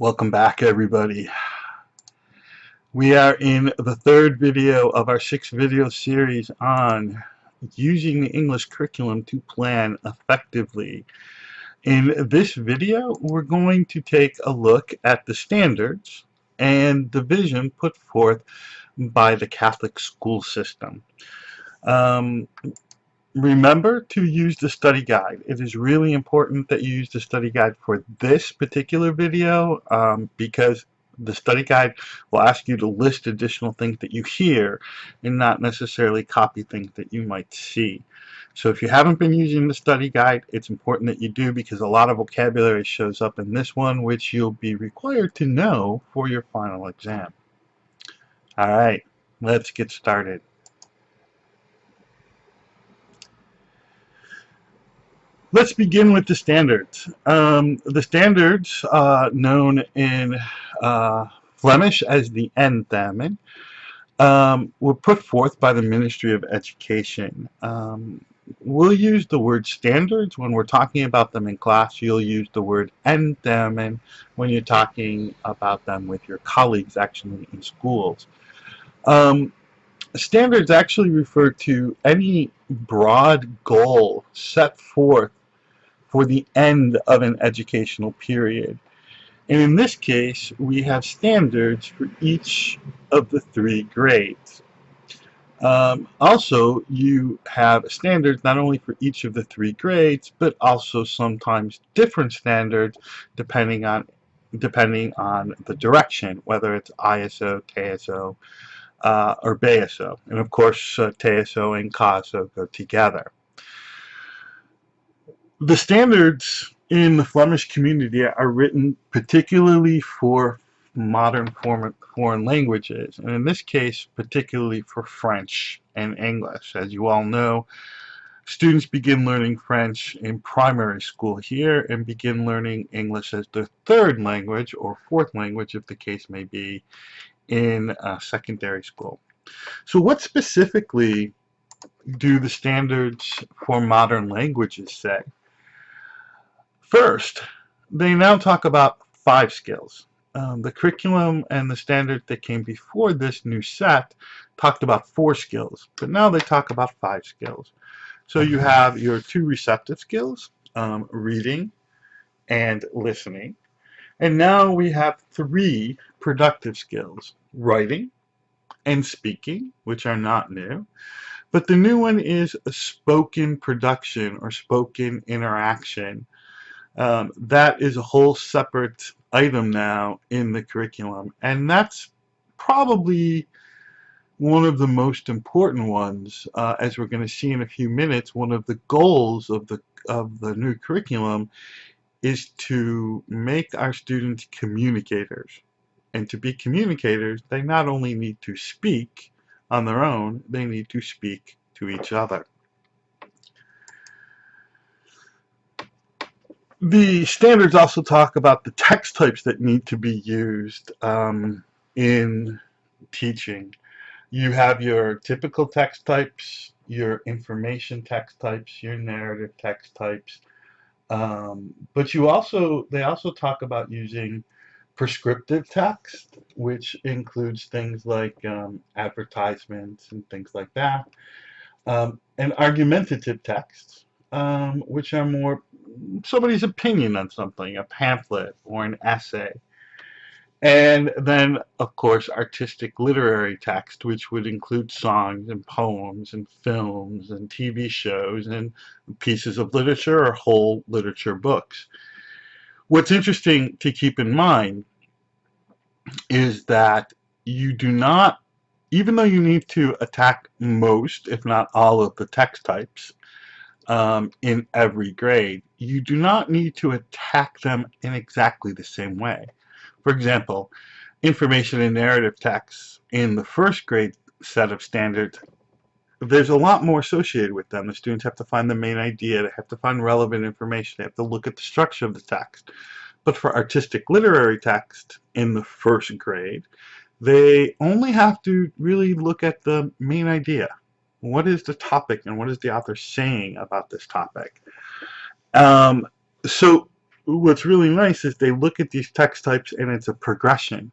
Welcome back, everybody. We are in the third video of our 6-video series on using the English curriculum to plan effectively. In this video, we're going to take a look at the standards and the vision put forth by the Catholic school system. Remember to use the study guide. It is really important that you use the study guide for this particular video because the study guide will ask you to list additional things that you hear and not necessarily copy things that you might see. So if you haven't been using the study guide, it's important that you do because a lot of vocabulary shows up in this one, which you'll be required to know for your final exam. All right, let's get started. Let's begin with the standards. The standards, known in Flemish as the Eindtermen, were put forth by the Ministry of Education. We'll use the word standards when we're talking about them in class. You'll use the word Eindtermen when you're talking about them with your colleagues actually in schools. Standards actually refer to any broad goal set forth for the end of an educational period. And in this case, we have standards for each of the 3 grades. Also, you have standards not only for each of the 3 grades, but also sometimes different standards depending on the direction, whether it's ISO, TSO, or BSO. And of course, TSO and CASO go together. The standards in the Flemish community are written particularly for modern foreign languages, and in this case, particularly for French and English. As you all know, students begin learning French in primary school here and begin learning English as their 3rd language or 4th language, if the case may be, in secondary school. So what specifically do the standards for modern languages say? First, they now talk about 5 skills. The curriculum and the standard that came before this new set talked about 4 skills, but now they talk about 5 skills. So you have your 2 receptive skills, reading and listening, and now we have 3 productive skills, writing and speaking, which are not new, but the new one is a spoken production or spoken interaction. That is a whole separate item now in the curriculum, and that's probably one of the most important ones. As we're going to see in a few minutes, one of the goals of the new curriculum is to make our students communicators. And to be communicators, they not only need to speak on their own, they need to speak to each other. The standards also talk about the text types that need to be used in teaching. You have your typical text types, your information text types, your narrative text types, but they also talk about using prescriptive text, which includes things like advertisements and things like that, and argumentative texts, which are more somebody's opinion on something, a pamphlet or an essay. And then, of course, artistic literary text, which would include songs and poems and films and TV shows and pieces of literature or whole literature books. What's interesting to keep in mind is that you do not, even though you need to attack most, if not all, of the text types, in every grade, you do not need to attack them in exactly the same way. For example, information and narrative texts in the 1st grade set of standards, there's a lot more associated with them. The students have to find the main idea, they have to find relevant information, they have to look at the structure of the text. But for artistic literary text in the 1st grade, they only have to really look at the main idea. What is the topic and what is the author saying about this topic? So what's really nice is they look at these text types and it's a progression.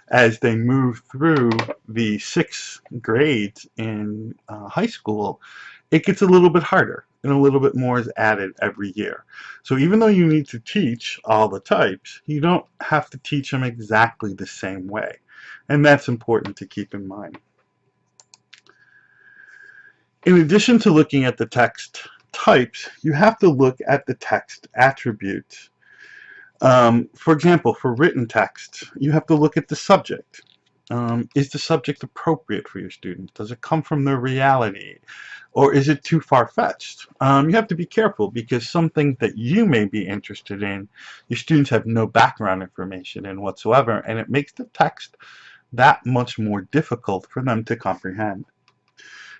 As they move through the 6 grades in high school, it gets a little bit harder and a little bit more is added every year. So even though you need to teach all the types, you don't have to teach them exactly the same way. And that's important to keep in mind. In addition to looking at the text types, you have to look at the text attributes. For example, for written text, you have to look at the subject. Is the subject appropriate for your students? Does it come from their reality? Or is it too far-fetched? You have to be careful because some things that you may be interested in, your students have no background information in whatsoever, and it makes the text that much more difficult for them to comprehend.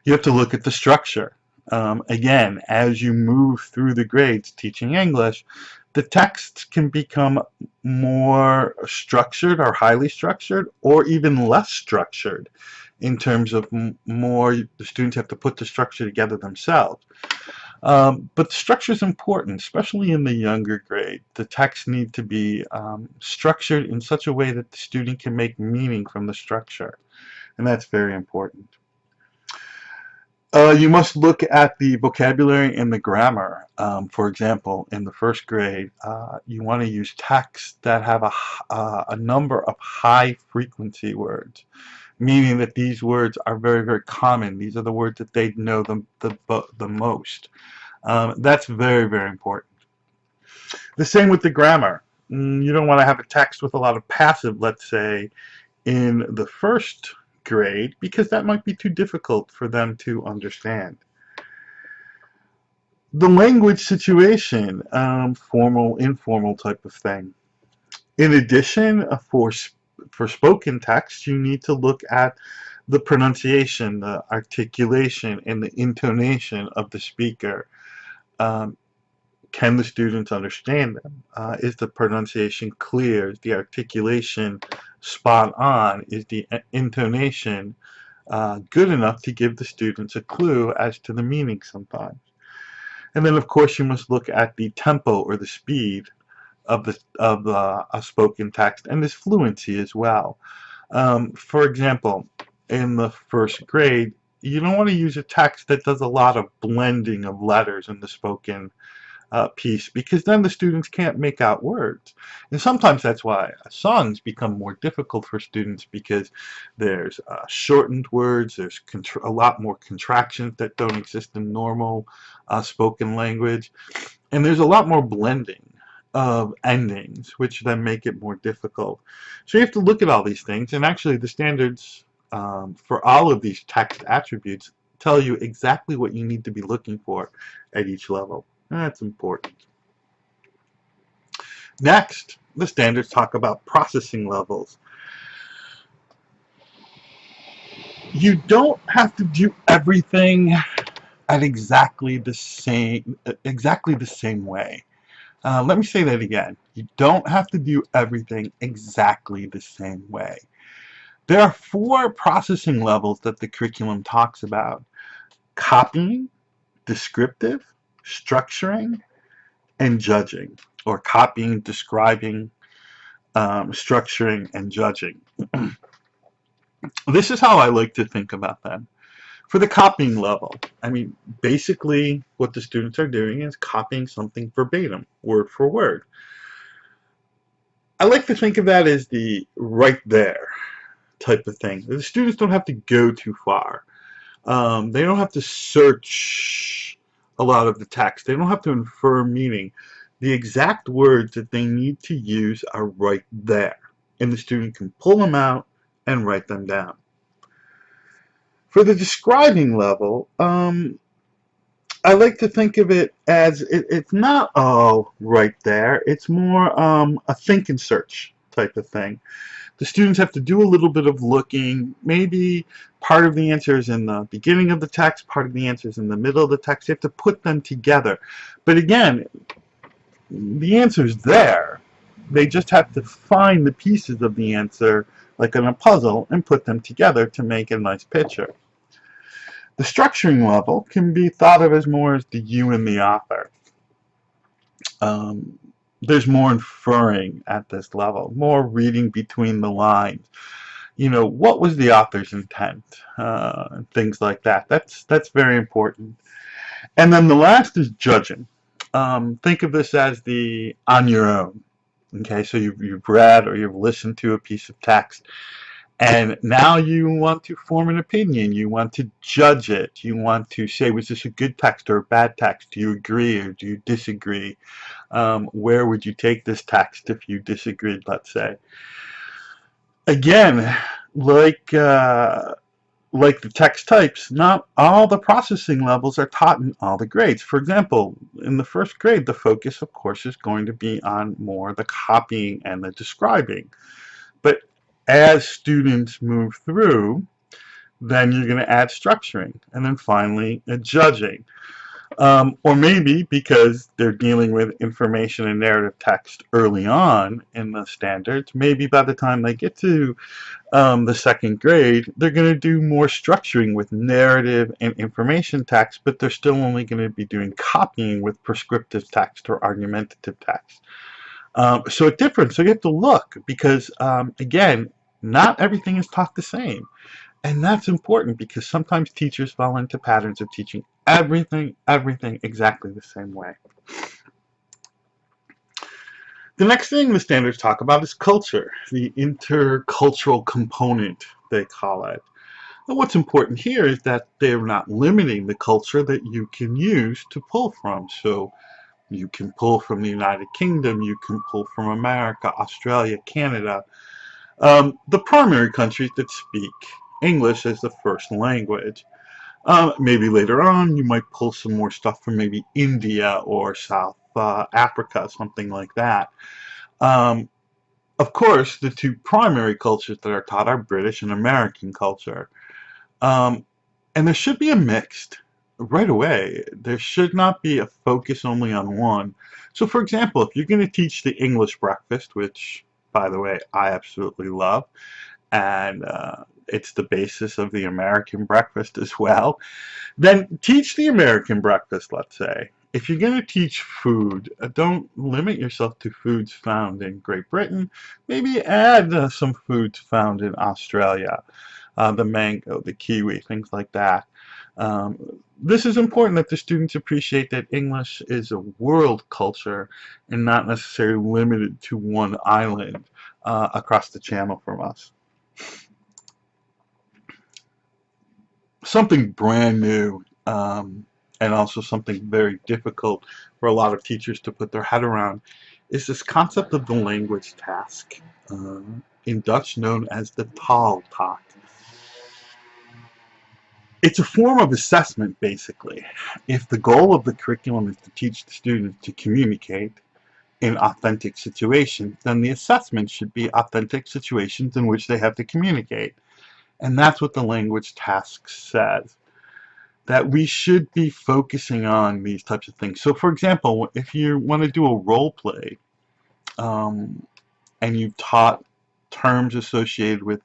You have to look at the structure. Again, as you move through the grades teaching English, the text can become more structured or highly structured or even less structured in terms of more the students have to put the structure together themselves. But the structure is important, especially in the younger grade. The text need to be structured in such a way that the student can make meaning from the structure, and that's very important. You must look at the vocabulary and the grammar. For example, in the 1st grade, you want to use texts that have a number of high frequency words, meaning that these words are very, very common. These are the words that they know the most. That's very, very important. The same with the grammar. You don't want to have a text with a lot of passive, let's say, in the 1st grade because that might be too difficult for them to understand. The language situation, formal, informal type of thing. In addition, for spoken text, you need to look at the pronunciation, the articulation, and the intonation of the speaker. Can the students understand them? Is the pronunciation clear? Is the articulation spot on? Is the intonation good enough to give the students a clue as to the meaning sometimes? And then, of course, you must look at the tempo or the speed of a spoken text and this fluency as well. For example, in the 1st grade, you don't want to use a text that does a lot of blending of letters in the spoken piece because then the students can't make out words. And sometimes that's why songs become more difficult for students because there's shortened words, there's a lot more contractions that don't exist in normal spoken language, and there's a lot more blending of endings, which then make it more difficult. So you have to look at all these things, and actually the standards for all of these text attributes tell you exactly what you need to be looking for at each level. That's important. Next, the standards talk about processing levels. You don't have to do everything at exactly the same way. Let me say that again. You don't have to do everything exactly the same way. There are 4 processing levels that the curriculum talks about: copying, descriptive, structuring, and judging, or copying, describing, structuring, and judging. This is how I like to think about them. For the copying level, I mean, basically what the students are doing is copying something verbatim, word for word. I like to think of that as the right there type of thing. The students don't have to go too far. They don't have to search a lot of the text. They don't have to infer meaning. The exact words that they need to use are right there, and the student can pull them out and write them down. For the describing level, I like to think of it as it's not all right there. It's more a think and search type of thing. The students have to do a little bit of looking. Maybe part of the answer is in the beginning of the text, part of the answer is in the middle of the text. You have to put them together. But again, the answer is there. They just have to find the pieces of the answer, like in a puzzle, and put them together to make a nice picture. The structuring level can be thought of as more as the you and the author. there's more inferring at this level, more reading between the lines. What was the author's intent? Things like that. That's very important. And then the last is judging. Think of this as the on your own. Okay, so you've read or you've listened to a piece of text, and now you want to form an opinion. You want to judge it. You want to say, was this a good text or a bad text? Do you agree or do you disagree? Where would you take this text if you disagreed, let's say? Again, like like the text types, not all the processing levels are taught in all the grades. For example, in the first grade, the focus, of course, is going to be on more the copying and the describing. But as students move through, then you're going to add structuring, and then finally judging. Or maybe because they're dealing with information and narrative text early on in the standards, maybe by the time they get to the second grade, they're going to do more structuring with narrative and information text, but they're still only going to be doing copying with prescriptive text or argumentative text. So it differs. So you have to look because, again, not everything is taught the same. And that's important because sometimes teachers fall into patterns of teaching everything exactly the same way. The next thing the standards talk about is culture, the intercultural component, they call it. And what's important here is that they're not limiting the culture that you can use to pull from. So you can pull from the United Kingdom, you can pull from America, Australia, Canada, the primary countries that speak English as the first language. Maybe later on you might pull some more stuff from maybe India or South Africa, something like that. Um, of course, the two primary cultures that are taught are British and American culture. Um, and there should be a mixed right away. There should not be a focus only on one. So, for example, if you're going to teach the English breakfast, which, by the way, I absolutely love, and it's the basis of the American breakfast as well, then teach the American breakfast, let's say. If you're going to teach food, don't limit yourself to foods found in Great Britain. Maybe add some foods found in Australia, the mango, the kiwi, things like that. This is important that the students appreciate that English is a world culture and not necessarily limited to one island across the channel from us. Something brand new and also something very difficult for a lot of teachers to put their head around is this concept of the language task, in Dutch known as the taaltaak. It's a form of assessment, basically. If the goal of the curriculum is to teach the students to communicate in authentic situations, then the assessment should be authentic situations in which they have to communicate. And that's what the language task says, that we should be focusing on these types of things. So, for example, if you want to do a role play and you've taught terms associated with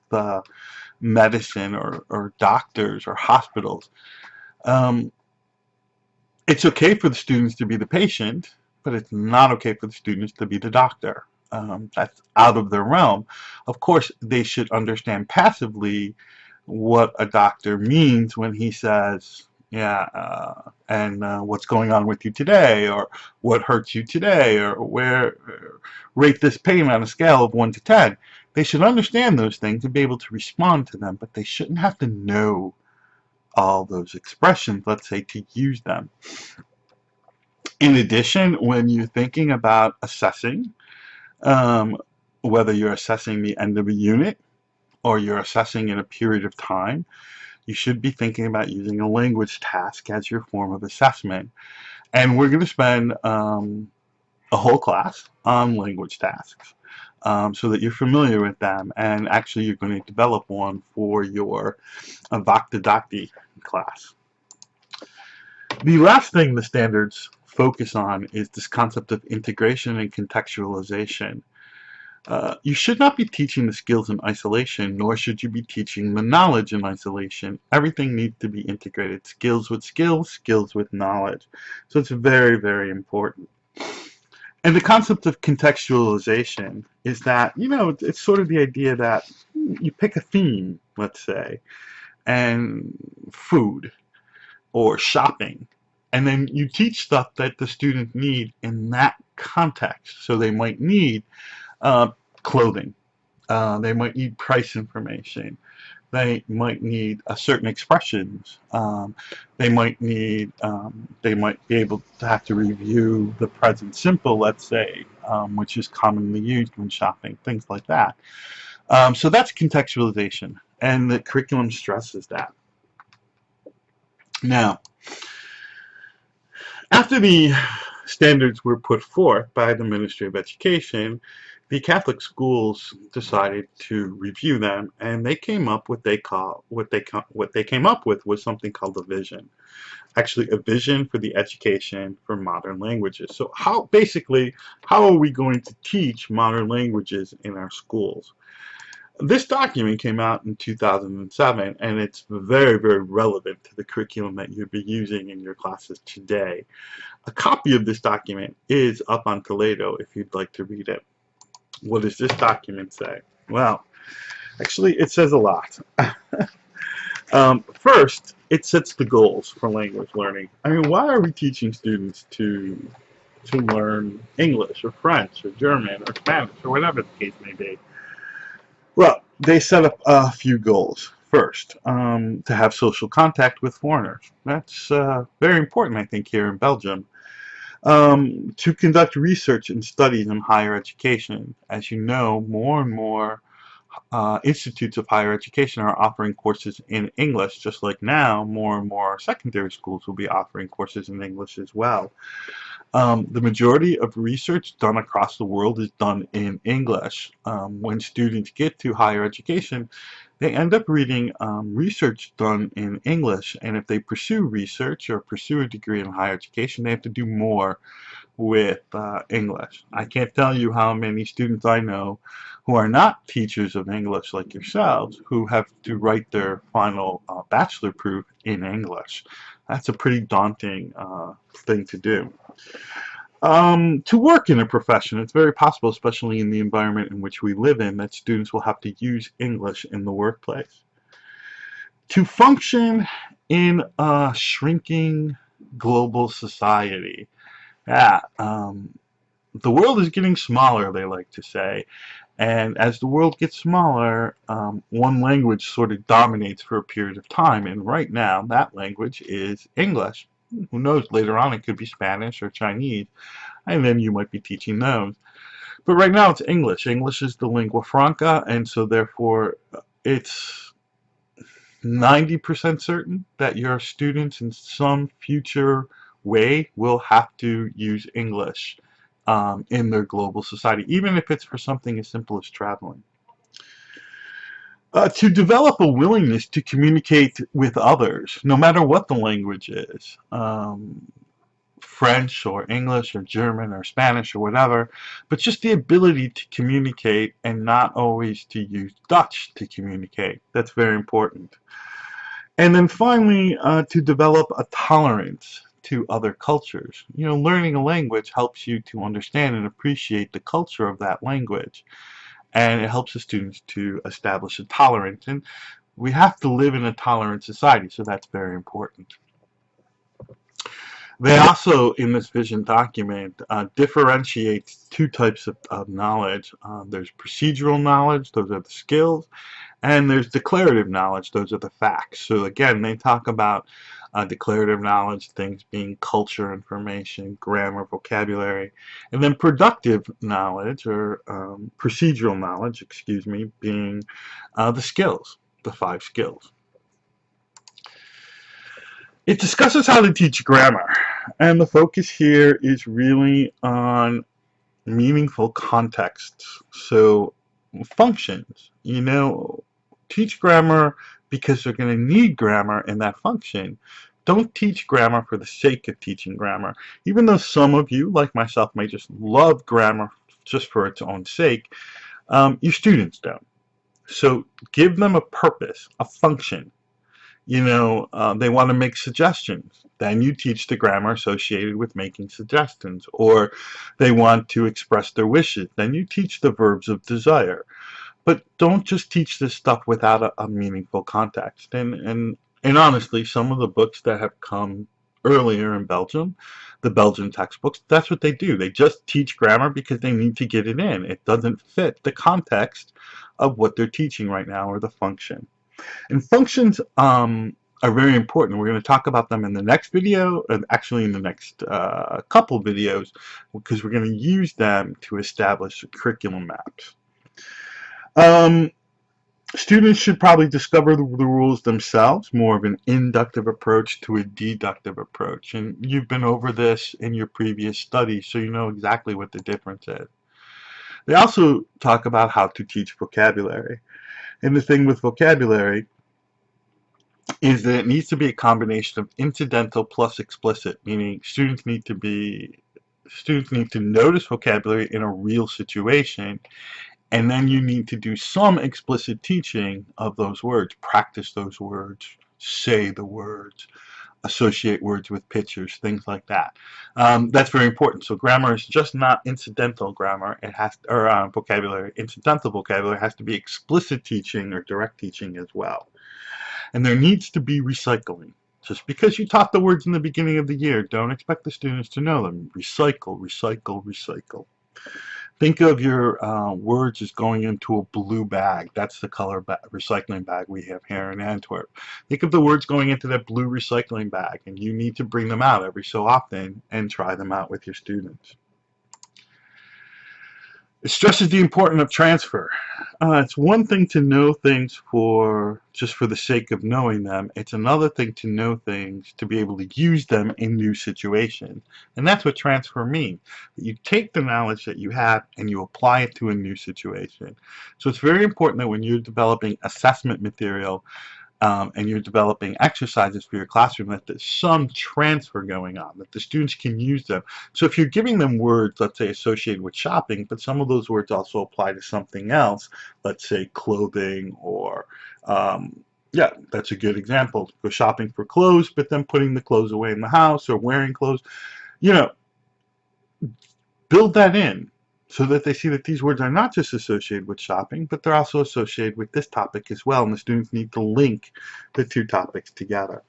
medicine or doctors or hospitals, um, it's okay for the students to be the patient, but it's not okay for the students to be the doctor. That's out of their realm. Of course, they should understand passively what a doctor means when he says, yeah, and what's going on with you today, or what hurts you today, or where, rate this pain on a scale of 1 to 10. They should understand those things and be able to respond to them, but they shouldn't have to know all those expressions, let's say, to use them. In addition, when you're thinking about assessing, um, whether you're assessing the end of a unit or you're assessing in a period of time, you should be thinking about using a language task as your form of assessment. And we're going to spend a whole class on language tasks so that you're familiar with them. And actually, you're going to develop one for your Vakhtadakti class. The last thing the standards focus on is this concept of integration and contextualization. You should not be teaching the skills in isolation, nor should you be teaching the knowledge in isolation. Everything needs to be integrated. Skills with skills, skills with knowledge. So it's very, very important. And the concept of contextualization is that, it's sort of the idea that you pick a theme, let's say, and food or shopping, and then you teach stuff that the student need in that context. So they might need uh, clothing, they might need price information, they might need certain expressions. They might be able to have to review the present simple, let's say, which is commonly used when shopping, things like that. So that's contextualization, and the curriculum stresses that. Now, after the standards were put forth by the Ministry of Education, the Catholic schools decided to review them, and they came up with what they came up with was something called a vision. Actually, a vision for the education for modern languages. So how are we going to teach modern languages in our schools? This document came out in 2007, and it's very, very relevant to the curriculum that you'll be using in your classes today. A copy of this document is up on Toledo if you'd like to read it. What does this document say? Well, actually, it says a lot. First, it sets the goals for language learning. I mean, why are we teaching students to learn English or French or German or Spanish or whatever the case may be? Well, they set up a few goals. First, to have social contact with foreigners. That's very important, I think, here in Belgium. To conduct research and studies in higher education. As you know, more and more institutes of higher education are offering courses in English, just like now more and more secondary schools will be offering courses in English as well. The majority of research done across the world is done in English. When students get to higher education, they end up reading research done in English, and if they pursue research or pursue a degree in higher education, they have to do more with English. I can't tell you how many students I know who are not teachers of English like yourselves who have to write their final bachelor proof in English. That's a pretty daunting thing to do. To work in a profession, it's very possible, especially in the environment in which we live in, that students will have to use English in the workplace. To function in a shrinking global society, yeah, the world is getting smaller, they like to say. And as the world gets smaller, one language sort of dominates for a period of time. And right now, that language is English. Who knows, later on it could be Spanish or Chinese, and then you might be teaching those. But right now it's English. English is the lingua franca, and so therefore it's 90% certain that your students in some future way will have to use English in their global society, even if it's for something as simple as traveling. To develop a willingness to communicate with others, no matter what the language is, French or English or German or Spanish or whatever, but just the ability to communicate and not always to use Dutch to communicate. That's very important. And then finally, to develop a tolerance to other cultures. Learning a language helps you to understand and appreciate the culture of that language. And it helps the students to establish a tolerance. And we have to live in a tolerant society, so that's very important. They also, in this vision document, differentiate two types of knowledge. There's procedural knowledge, those are the skills, and there's declarative knowledge, those are the facts. So again, they talk about declarative knowledge, things being culture, information, grammar, vocabulary, and then productive knowledge, or procedural knowledge, excuse me, being the skills, the 5 skills. It discusses how to teach grammar, and the focus here is really on meaningful contexts. So functions, teach grammar because they're going to need grammar in that function. Don't teach grammar for the sake of teaching grammar. Even though some of you, like myself, may just love grammar just for its own sake, your students don't. So give them a purpose, a function. They want to make suggestions. Then you teach the grammar associated with making suggestions, or they want to express their wishes. Then you teach the verbs of desire. But don't just teach this stuff without a meaningful context. And honestly, some of the books that have come earlier in Belgium, the Belgian textbooks, that's what they do. They just teach grammar because they need to get it in. It doesn't fit the context of what they're teaching right now or the function. And functions are very important. We're going to talk about them in the next video, and actually in the next couple videos, because we're going to use them to establish curriculum maps. Um, Students should probably discover the rules themselves, more of an inductive approach to a deductive approach. And you've been over this in your previous studies, so you know exactly what the difference is. They also talk about how to teach vocabulary. And the thing with vocabulary is that it needs to be a combination of incidental plus explicit, meaning students need to notice vocabulary in a real situation, and then you need to do some explicit teaching of those words, practice those words, say the words, associate words with pictures, things like that. That's very important. So grammar is just not incidental grammar. It has, or vocabulary, incidental vocabulary has to be explicit teaching or direct teaching as well. And there needs to be recycling. Just because you taught the words in the beginning of the year, don't expect the students to know them. Recycle, recycle, recycle. Think of your words as going into a blue bag. That's the color recycling bag we have here in Antwerp. Think of the words going into that blue recycling bag, and you need to bring them out every so often and try them out with your students. It stresses the importance of transfer. It's one thing to know things just for the sake of knowing them. It's another thing to know things to be able to use them in new situations. And that's what transfer means. You take the knowledge that you have and you apply it to a new situation. So it's very important that when you're developing assessment material, and you're developing exercises for your classroom, that there's some transfer going on, that the students can use them. So if you're giving them words, let's say associated with shopping, but some of those words also apply to something else, let's say clothing, or yeah, that's a good example. Go shopping for clothes, but then putting the clothes away in the house, or wearing clothes, you know, build that in, so that they see that these words are not just associated with shopping, but they're also associated with this topic as well, and the students need to link the two topics together.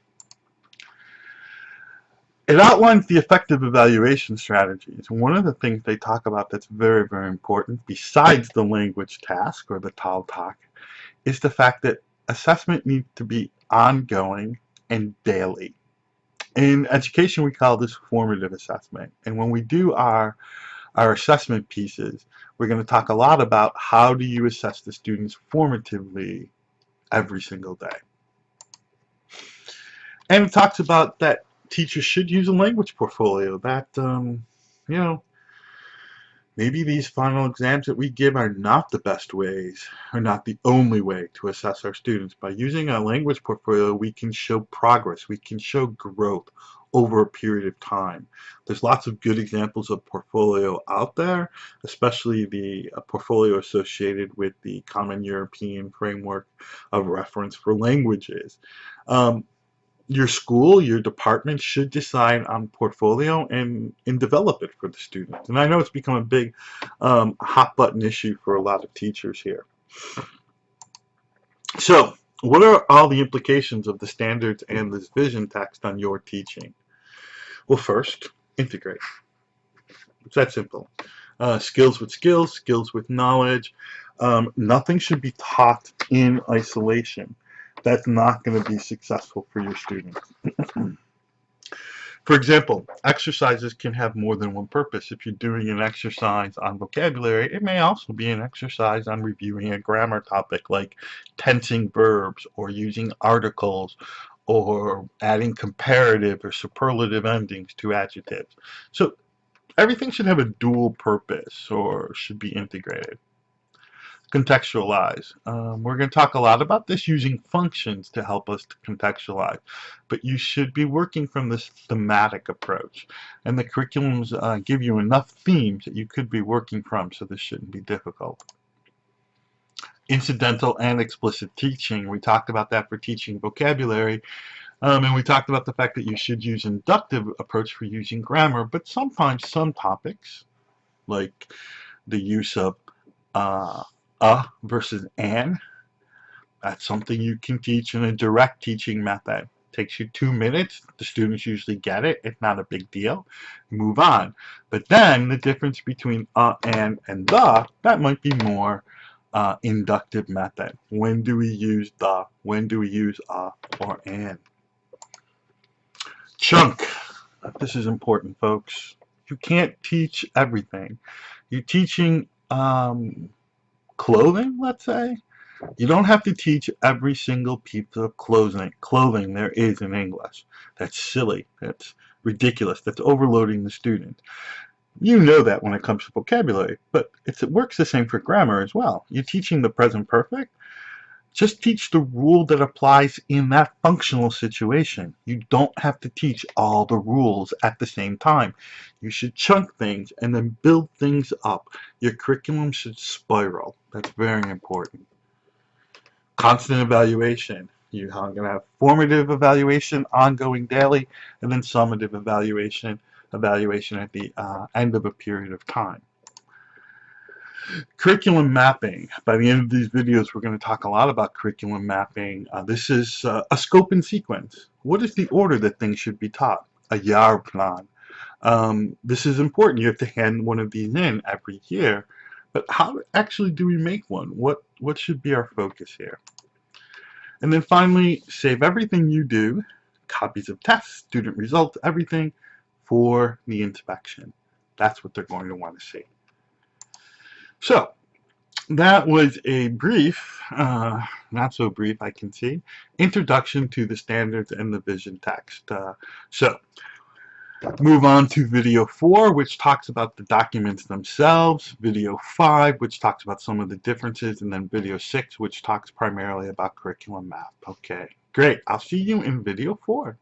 It outlines the effective evaluation strategies. One of the things they talk about that's very, very important, besides the language task or the Taaltak, is the fact that assessment needs to be ongoing and daily. In education, we call this formative assessment, and when we do our assessment pieces, we're going to talk a lot about how do you assess the students formatively every single day. And it talks about that teachers should use a language portfolio, that, you know, maybe these final exams that we give are not the best ways, or not the only way to assess our students. By using a language portfolio, we can show progress, we can show growth over a period of time. There's lots of good examples of portfolio out there, especially the portfolio associated with the Common European Framework of Reference for Languages. Your school, your department should decide on portfolio and develop it for the students. And I know it's become a big hot button issue for a lot of teachers here. So what are all the implications of the standards and this vision text on your teaching? Well, first, integrate. It's that simple. Skills with skills, skills with knowledge. Nothing should be taught in isolation. That's not going to be successful for your students. For example, exercises can have more than one purpose. If you're doing an exercise on vocabulary, it may also be an exercise on reviewing a grammar topic, like tensing verbs or using articles or adding comparative or superlative endings to adjectives. So everything should have a dual purpose or should be integrated. Contextualize. We're going to talk a lot about this using functions to help us to contextualize, but you should be working from this thematic approach, and the curriculums give you enough themes that you could be working from, so this shouldn't be difficult. Incidental and explicit teaching. We talked about that for teaching vocabulary. And we talked about the fact that you should use inductive approach for using grammar, but sometimes some topics, like the use of uh, versus an, that's something you can teach in a direct teaching method. It takes you 2 minutes. The students usually get it. It's not a big deal. Move on. But then the difference between and the, that might be more inductive method. When do we use the? When do we use or an? Chunk. This is important, folks. You can't teach everything. You're teaching clothing, let's say. You don't have to teach every single piece of clothing there is in English. That's silly. That's ridiculous. That's overloading the student. You know that when it comes to vocabulary, but it works the same for grammar as well. You're teaching the present perfect. Just teach the rule that applies in that functional situation. You don't have to teach all the rules at the same time. You should chunk things and then build things up. Your curriculum should spiral. That's very important. Constant evaluation. You're going to have formative evaluation, ongoing daily, and then summative evaluation at the end of a period of time. Curriculum mapping. By the end of these videos, we're going to talk a lot about curriculum mapping. This is a scope and sequence. What is the order that things should be taught? A Jahrplan. This is important. You have to hand one of these in every year. But how actually do we make one? What should be our focus here? And then finally, save everything you do, copies of tests, student results, everything, for the inspection. That's what they're going to want to see. So that was a brief, not so brief I can see, introduction to the standards and the vision text. So move on to video 4, which talks about the documents themselves, video 5, which talks about some of the differences, and then video 6, which talks primarily about curriculum map. Okay, great. I'll see you in video 4.